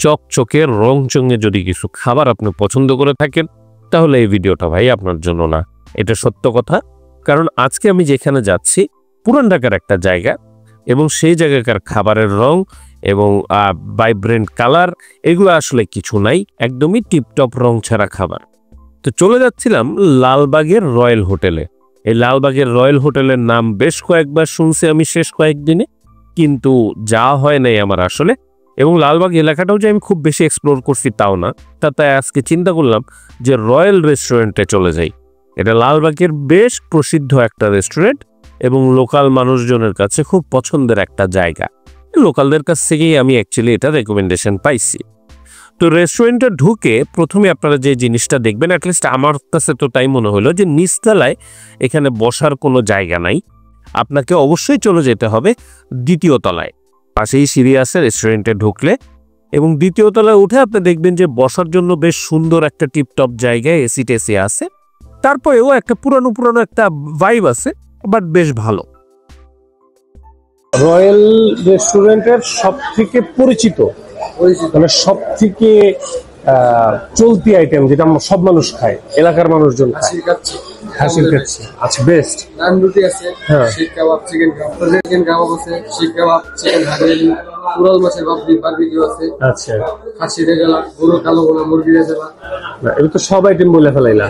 চকচকে রংচঙে যদি কিছু খাবার আপনি পছন্দ করে থাকেন তাহলে এই ভিডিওটা ভাই আপনার জন্য না। এটা সত্য কথা, কারণ আজকে আমি যেখানে যাচ্ছি পুরান ঢাকার একটা জায়গা এবং সেই জায়গাকার খাবারের রং এবং ভাইব্রেন্ট কালার এগুলো আসলে কিছু নাই, একদমই টিপটপ রং ছাড়া খাবার। তো চলে যাচ্ছিলাম লালবাগের রয়্যাল হোটেলে। এই লালবাগের রয়্যাল হোটেলের নাম বেশ কয়েকবার শুনছি আমি শেষ কয়েকদিনে, কিন্তু যাওয়া হয় নাই আমার আসলে। এবং লালবাগ এলাকাটাও যে আমি খুব বেশি এক্সপ্লোর করছি তাও না, তাই আজকে চিন্তা করলাম যে রয়্যাল রেস্টুরেন্টে চলে যাই। এটা লালবাগের বেশ প্রসিদ্ধ একটা রেস্টুরেন্ট এবং লোকাল মানুষজনের কাছে খুব পছন্দের একটা জায়গা। লোকালদের কাছ থেকেই আমি অ্যাকচুয়ালি এটা রেকমেন্ডেশন পাইছি। তো রেস্টুরেন্টে ঢুকে প্রথমে আপনারা যে জিনিসটা দেখবেন, অ্যাটলিস্ট আমার কাছে তো তাই মনে হলো, যে নিচতলায় এখানে বসার কোনো জায়গা নাই, আপনাকে অবশ্যই চলে যেতে হবে দ্বিতীয় তলায়। পাশেই সিঁড়ি আছে রেস্টুরেন্টে ঢুকলে, এবং দ্বিতীয় তলায় উঠে আপনি দেখবেন যে বসার জন্য বেশ সুন্দর একটা টিপটপ জায়গায় এসি টেসি আছে। তারপরেও একটা পুরানো একটা ভাইব আছে, বাট বেশ ভালো। রয়্যাল রেস্টুরেন্টের সব থেকে পরিচিত মানে সব থেকে চলতি আইটেম যেটা সব মানুষ খায়, এলাকার মানুষজন খায়, হাসির কাচ্চি। আচ্ছা, বেস্ট। নান রুটি আছে, শিক কাবাব, চিকেন কাবাব আছে, শিক কাবাব, চিকেন হাঁড়ি, কুরাল মাছের বারবিকিউ আছে। আচ্ছা, খাসি রেজালা, গরুর কালো ভুনা, মুরগি রেজালা। না, এটা তো সব আইটেম বলে ফেলাইলা।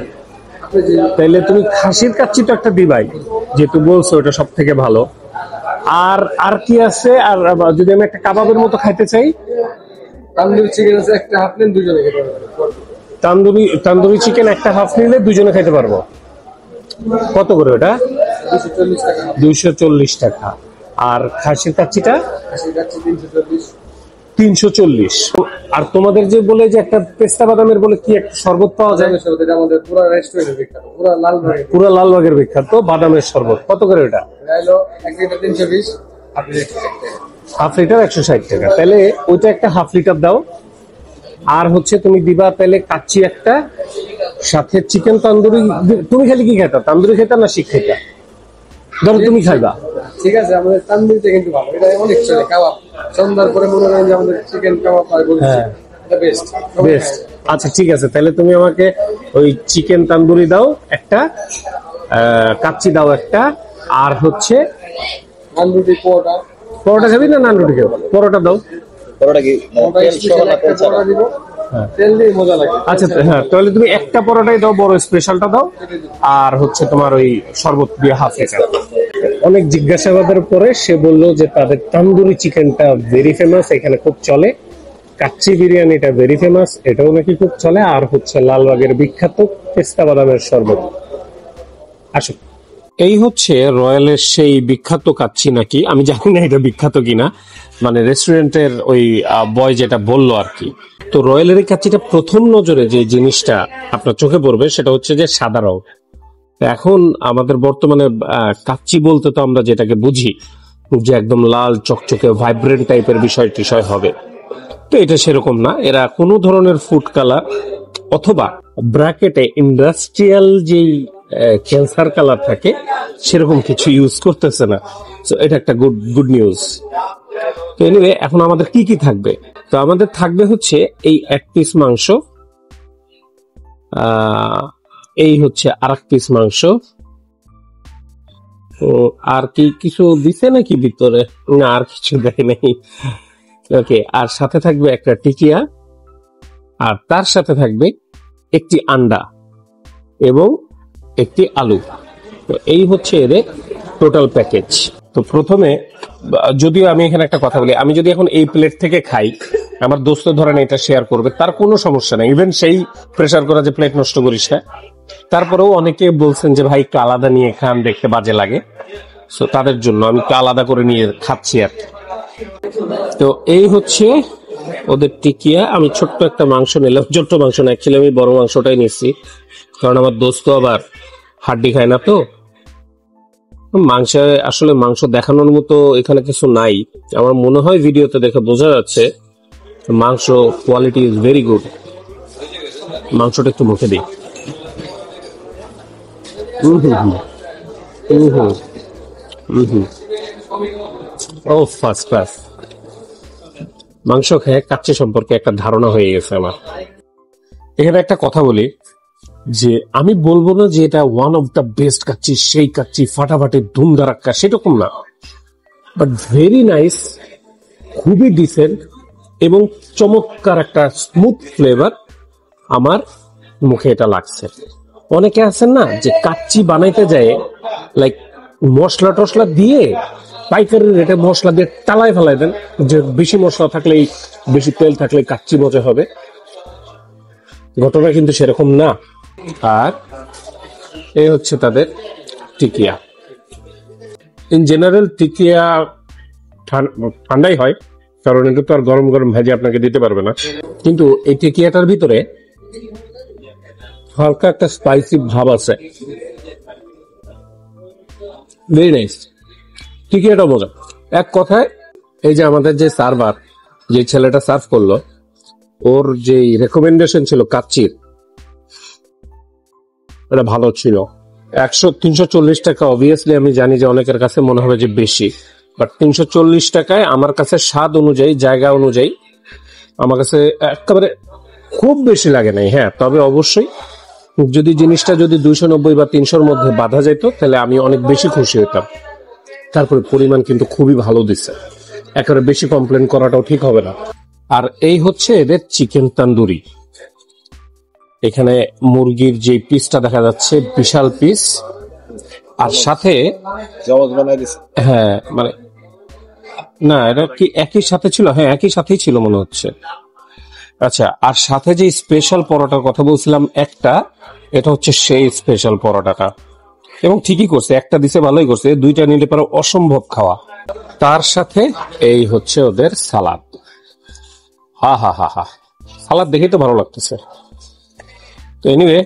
তাইলে তুমি খাসির কাচ্চি তো একটা দিবাই, যেহেতু বলছো এটা সব থেকে ভালো। আর কি আছে? আর যদি আমি একটা কাবাবের মতো খাইতে চাই, তান্দুরি চিকেন আছে, একটা হাফ নেন দুজনে খেতে পারবো। তান্দুরি চিকেন একটা হাফ নিলে দুজনে খেতে পারবো। কত করে ওটা? 240 টাকা। 240 টাকা। আর খাসির কাচ্চিটা? খাসির কাচ্চি 340। 340। আর তোমাদের যে বলে যে একটা পেস্তা বাদামের বলে কি একটা শরবত পাওয়া যায়, আমাদের পুরো রেস্টুরেন্টের বিখ্যাত, পুরো লালবাগের বিখ্যাত বাদামের শরবত। কত করে ওটা? হলো 1 লিটার 320, হাফ লিটার 160 টাকা। তাহলে ওইটা একটা হাফ লিটার দাও। আর হচ্ছে তুমি দিবা তাহলে কাচ্চি একটা, সাথে চিকেন তান্দুরি। তুমি খালি কি খেতা? তান্দুরি খেতা না শিক খেতা? ধরো তুমি খাইবা। ঠিক আছে, আমাদের তান্দুরিটা কিন্তু ভালো, এটা অনেক চলে। কাবাব সন্ধ্যার পরে মনে করেন যে আমাদের চিকেন কাবাব আর বলছি, এটা বেস্ট বেস্ট। আচ্ছা, ঠিক আছে, তাহলে তুমি আমাকে ওই চিকেন তান্দুরি দাও একটা, কাচ্চি দাও একটা, আর হচ্ছে নান রুটি, পরোটা খাবি না নান রুটি খাবো? পরোটা দাও। পরোটা কি পরোটা দিব, তেল দিয়ে মজা লাগে। আচ্ছা, হ্যাঁ, তাহলে তুমি একটা পরোটাই দাও, বড় স্পেশালটা দাও। আর হচ্ছে তোমার ওই শরবত দিয়ে হাফ লিটার। অনেক জিজ্ঞাসাবাদের পরে সে বললো যে তাদের তান্দুরি চিকেনটা ভেরি ফেমাস, এখানে খুব চলে। কাচ্চি বিরিয়ানিটা ভেরি ফেমাস, এটাও নাকি খুব চলে। আর হচ্ছে লালবাগের বিখ্যাত পেস্তা বাদামের শরবত। আসো, এই হচ্ছে রয়্যালের সেই বিখ্যাত কাচ্চি নাকি, আমি জানি না এটা বিখ্যাত কিনা, মানে রেস্টুরেন্টের ওই বয় যেটা বললো আর কি। তো রয়্যালের এই কাচ্চিটা প্রথম নজরে যে জিনিসটা আপনার চোখে পড়বে সেটা হচ্ছে যে সাদা রং। এখন আমাদের বর্তমানে কাচ্চি বলতে তো আমরা যেটাকে বুঝি যে একদম লাল চকচকে ভাইব্রেন্ট টাইপের বিষয় হবে, তো এটা সেরকম না। এরা কোনো ধরনের ফুড কালার অথবা ব্র্যাকেটে ইন্ডাস্ট্রিয়াল যেই ক্যান্সার কালার থাকে সেরকম কিছু ইউজ করতেছে না। তো এটা একটা গুড নিউজ। তো এনিওয়ে, এখন আমাদের কি কি থাকবে? তো আমাদের থাকবে হচ্ছে এই এক পিস মাংস, এই হচ্ছে আর এক পিস মাংস। আর কি কিছু দিছে নাকি ভিতরে? না, আর কিছু দেয় নাই। ওকে, আর সাথে থাকবে একটা টিকিয়া, আর তার সাথে থাকবে একটি আন্ডা এবং একটি আলু। তো এই হচ্ছে এর টোটাল প্যাকেজ। তো প্রথমে, যদিও আমি এখানে একটা কথা বলি, আমি যদি এখন এই প্লেট থেকে খাই, আমার দোস্ত ধরেন এটা শেয়ার করবে, তার কোনো সমস্যা নেই। ইভেন সেই প্রেসার করা যে প্লেট নষ্ট করিস না, তারপরেও অনেকে বলছেন যে ভাই একটু আলাদা নিয়ে খান, দেখতে বাজে লাগে। সো তাদের জন্য আমি একটু আলাদা করে নিয়ে খাচ্ছি আর কি। তো এই হচ্ছে ওদের টিকিয়া। আমি ছোট্ট একটা মাংস নিলাম, ছোট্ট মাংস না, অ্যাকচুয়ালি আমি বড় মাংসটাই নিচ্ছি, কারণ আমার দোস্ত আবার হাড্ডি খায় না। তো আসলে মাংস দেখানোর মতো এখানে কিছু নাই। আমার মনে হয় ভিডিওতে দেখে বোঝা যাচ্ছে মাংস কোয়ালিটি ইজ ভেরি গুড। মাংসটা একটু মুখে দিই। ও ফার্স্ট ক্লাস। মাংস খেয়ে কাচ্চি সম্পর্কে একটা ধারণা হয়ে গেছে আমার। এখানে একটা কথা বলি যে আমি বলবো না যে এটা one of the best kacchi, সেই কাচ্চি ফাটাফাটি ধুমধারাক্কা, সেরকম না, বাট ভেরি নাইস, খুবই ডিসেন্ট এবং চমৎকার একটা স্মুথ ফ্লেভার আমার মুখে এটা লাগছে। অনেকে আছেন না যে কাচ্চি বানাইতে যায় লাইক মশলা টসলা দিয়ে পাইকারি রেটে মশলা দিয়ে টালায় ফেলাই দেন, যে বেশি মশলা থাকলেই বেশি তেল থাকলে কাচ্চি মজা হবে। ঘটনা কিন্তু সেরকম না। আর এই হচ্ছে তাদের টিকিয়া। ইন জেনারেল টিকিয়া ঠান্ডাই হয়, কারণ এটা তো আর গরম গরম ভেজে আপনাকে দিতে পারবে না। কিন্তু এই টিকিয়াটার ভিতরে হালকা একটা স্পাইসি ভাব আছে, ভেরি নাইস। টিকিয়াটা মজা। এক কথায় এই যে আমাদের যে সার্ভার, যে ছেলেটা সার্ভ করলো, ওর যে রেকমেন্ডেশন ছিল কাচ্চির, এটা ভালো ছিল। 340 টাকা, অবভিয়াসলি আমি জানি যে অনেকের কাছে মনে হবে যে বেশি, বাট 340 টাকায় আমার কাছে স্বাদ অনুযায়ী, জায়গা অনুযায়ী আমার কাছে একেবারে খুব বেশি লাগে নাই। হ্যাঁ, তবে অবশ্যই যদি জিনিসটা যদি 290 বা 300-র মধ্যে বাঁধা যেত তাহলে আমি অনেক বেশি খুশি হতাম। তারপরে পরিমাণ কিন্তু খুবই ভালো দিচ্ছে, একেবারে বেশি কমপ্লেন করাটাও ঠিক হবে না। আর এই হচ্ছে এদের চিকেন তান্দুরি। এখানে মুরগির যে পিসটা দেখা যাচ্ছে, বিশাল পিস, আর সাথে হ্যাঁ মানে না, এটা কি একই সাথে ছিল? হ্যাঁ, একই সাথেই ছিল মনে হচ্ছে। আচ্ছা, আর সাথে যে স্পেশাল পরোটার কথা বলছিলাম একটা, এটা হচ্ছে সেই স্পেশাল পরোটাটা, এবং ঠিকই করছে, একটা দিছে ভালোই করছে, দুইটা নিলে পরে অসম্ভব খাওয়া। তার সাথে এই হচ্ছে ওদের সালাদ। হা হা হা হা, সালাদ দেখেই তো ভালো লাগতেছে। তো এনিওয়ে,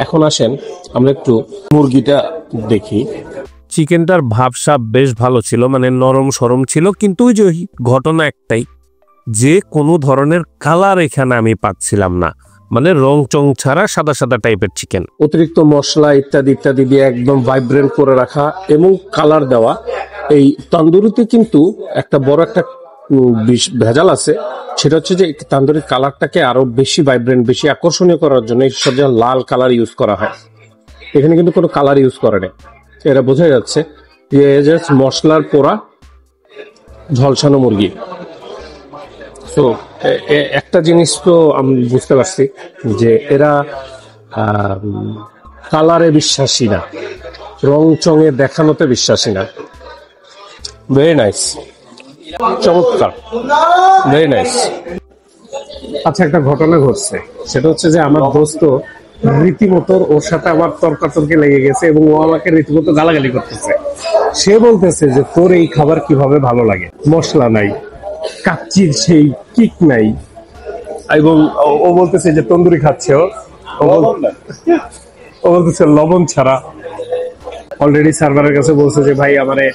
এখন আসেন আমরা একটু মুরগিটা দেখি। চিকেনটার ভাবসাব বেশ ভালো ছিল, মানে নরম সরম ছিল, কিন্তু ওই যে ঘটনা একটাই, যে কোনো ধরনের কালার এখানে আমি পাচ্ছিলাম না, মানে রং চং ছাড়া সাদা সাদা টাইপের চিকেন। অতিরিক্ত মশলা ইত্যাদি ইত্যাদি দিয়ে একদম ভাইব্রেন্ট করে রাখা এবং কালার দেওয়া। এই তন্দুরিতে কিন্তু একটা বড় একটা ভেজাল আছে, সেটা হচ্ছে যে তান্দুরির কালারটাকে আরো বেশি ভাইব্রেন্ট, বেশি আকর্ষণীয় করার জন্য এইসব লাল কালার ইউজ করা হয়। এখানে কিন্তু কোনো কালার ইউজ করে না, এটা বোঝা যাচ্ছে যে জাস্ট মশলার পোড়া ঝলসানো মুরগি। তো একটা জিনিস তো আমি বুঝতে পারছি যে এরা কালারে বিশ্বাসী না, রং চঙে দেখানোতে বিশ্বাসী না। ভেরি নাইস, চমৎকার, ভেরি নাইস। আচ্ছা, একটা ঘটনা ঘটছে, সেটা হচ্ছে যে আমার দোস্ত রীতিমতো ওর সাথে আমার তর্কাতর্কি লেগে গেছে এবং ও আমাকে রীতিমতো গালাগালি করতেছে। সে বলতেছে যে তোর এই খাবার কিভাবে ভালো লাগে, মশলা নাই, কাচ্চির সেই কিক নাই, এবং ও বলতেছে যে তন্দুরি খাচ্ছে, ও বলতেছে লবণ ছাড়া। অলরেডি সার্ভারের কাছে বলছে যে ভাই আমারে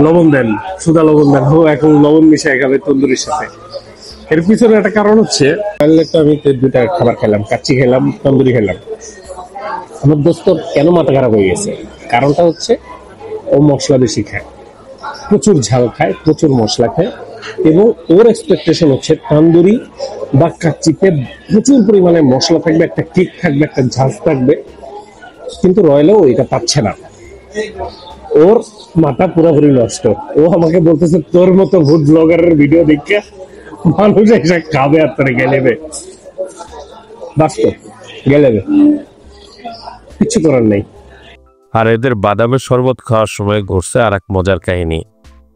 লবণ দেন, সুদা লবণ দেন। ও এখন লবণ মিশিয়ে খাবে তন্দুরির সাথে। এর পিছনে একটা কারণ হচ্ছে, আমি দুইটা খাবার খেলাম, কাচ্চি খেলাম, তন্দুরি খেলাম। আমার দোস্ত কেন মাথা খারাপ হয়ে গেছে, কারণটা হচ্ছে ও মশলা বেশি খায়, প্রচুর ঝাল খায়, প্রচুর মশলা খায়, এবং ওর এক্সপেকটেশন হচ্ছে তান্দুরি বা কাচ্চিতে প্রচুর পরিমাণে মশলা থাকবে, একটা কিক থাকবে, একটা ঝাঁজ থাকবে, কিন্তু রয়্যালও এটা পাচ্ছে না। ওর মাথা পুরোপুরি নষ্ট। ও আমাকে বলতেছে তোর মতো ফুড ব্লগারের ভিডিও দেখে মানুষ এসে খাবে আর তোরা গেলেবে, বাস্তব গেলেবে, কিছু করার নেই। আর এদের বাদামের শরবত খাওয়ার সময় ঘটছে আর এক মজার কাহিনী।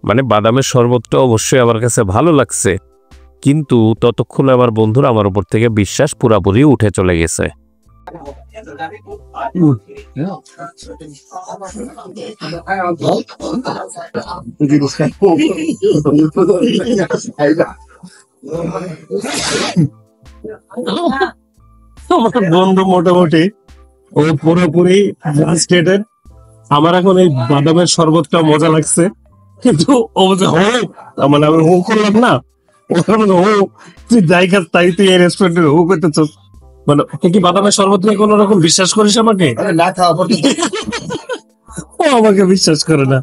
মানে বাদামের শরবতটা অবশ্যই আমার কাছে ভালো লাগছে, কিন্তু ততক্ষণ আমার বন্ধুরা আমার উপর থেকে বিশ্বাস পুরাপুরি উঠে চলে গেছে। আমার বন্ধু মোটামুটি ও পুরোপুরি ফ্রাস্ট্রেটেড। আমার এখন এই বাদামের শরবতটা মজা লাগছে, কিন্তু ও যে মানে আমি হো করলাম না, তুই জায়গা তাই তুই এই রেস্টুরেন্টে হো করতেছ, মানে কি বাদামের শরবত নিয়ে কোন রকম বিশ্বাস করিস আমাকে? না খাওয়া ও আমাকে বিশ্বাস করে না,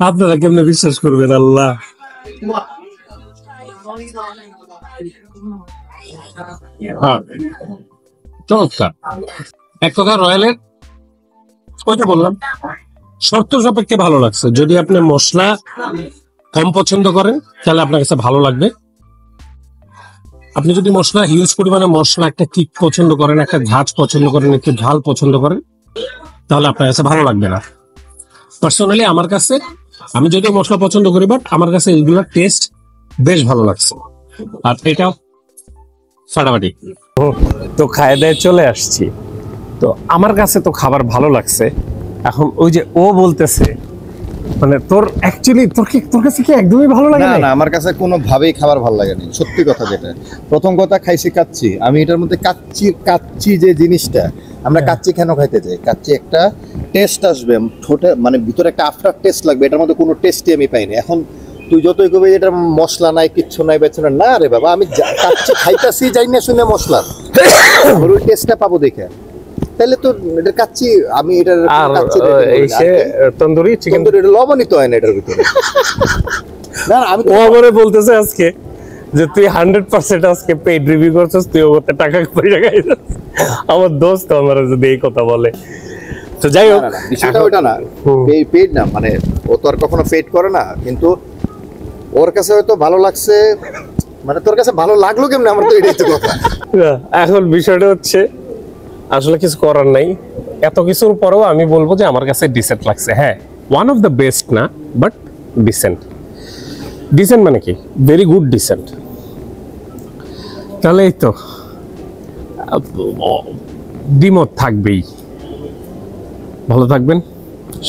আপনারা কেমনে বিশ্বাস করবেন? আল্লাহ হ্যাঁ, চমৎকার। এক কথা রয়্যালের ওইটা বললাম শর্ত সাপেক্ষে ভালো লাগছে। যদি আপনি মশলা কম পছন্দ করেন তাহলে আপনার কাছে ভালো লাগবে। আপনি যদি মশলা হিউজ পরিমাণে মশলা একটা কিক পছন্দ করেন, একটা ঝাঁজ পছন্দ করেন, একটু ঝাল পছন্দ করেন, তাহলে আপনার কাছে ভালো লাগবে না। পার্সোনালি আমার কাছে, আমি যদিও মশলা পছন্দ করি, বাট আমার কাছে এইগুলোর টেস্ট বেশ ভালো লাগছে। আর এটা ফাটাফাটি। তো খায় দায় চলে আসছি। তো আমার কাছে তো খাবার ভালো লাগছে। এখন ওই যে ও বলতেছে, মানে তোর অ্যাকচুয়ালি তোর কাছে কি একদমই ভালো লাগে না না? না, আমার কাছে কোনোভাবেই খাবার ভালো লাগেনি, সত্যি কথা যেটা। প্রথম কথা খাইছি কাচ্চি, আমি এটার মধ্যে কাচ্চি যে জিনিসটা, আমরা কাচ্চি কেন খাইতে চাই, কাচ্চি একটা টেস্ট আসবে ঠোঁটে, মানে ভিতরে একটা আফটার টেস্ট লাগবে, এটার মধ্যে কোনো টেস্টই আমি পাইনি। এখন তুই যতই কবি এটা মশলা নাই, কিচ্ছু নাই, বেচনা না রে বাবা, আমি কাচ্চি খাইতাছি যাই না শুনে মশলা ওর ওই টেস্টটা পাবো দেখে, তাহলে তো এটা কাচ্চি, আমি এটার আর কাচ্চি এই সে তন্দুরি চিকেন, এটা লবণই তো হয় না এটার ভিতরে। না না, আমি ও আমারে বলতেছে আজকে যে তুই 100% আজকে পেইড রিভিউ করছিস, তুই ওতে টাকা পয়সা খাইছিস। আমার দোস্ত আমার যদি এই কথা বলে, তো যাই হোক, না, না, বিষয়টা ওটা না, পেইড না, মানে ও তো আর কখনো পেইড করে না, কিন্তু ওর কাছে হয়তো ভালো লাগছে, মানে তোর কাছে ভালো লাগলো কেমনে, আমার তো এটাই তো কথা। এখন বিষয়টা হচ্ছে আসলে কিছু করার নাই। এত কিছুর পরেও আমি বলবো যে আমার কাছে ডিসেন্ট লাগছে। হ্যাঁ, ওয়ান অফ দ্য বেস্ট না, বাট ডিসেন্ট। ডিসেন্ট মানে কি, ভেরি গুড ডিসেন্ট। তাহলে এই তো দ্বিমত থাকবেই। ভালো থাকবেন,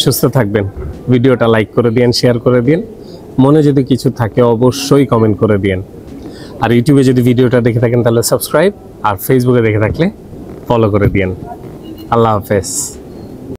সুস্থ থাকবেন। ভিডিওটা লাইক করে দিন, শেয়ার করে দিন। মনে যদি কিছু থাকে অবশ্যই কমেন্ট করে দিন। আর ইউটিউবে যদি ভিডিওটা দেখে থাকেন তাহলে সাবস্ক্রাইব, আর ফেসবুকে দেখে থাকলে ফলো করে দিন। আল্লাহ হাফেজ।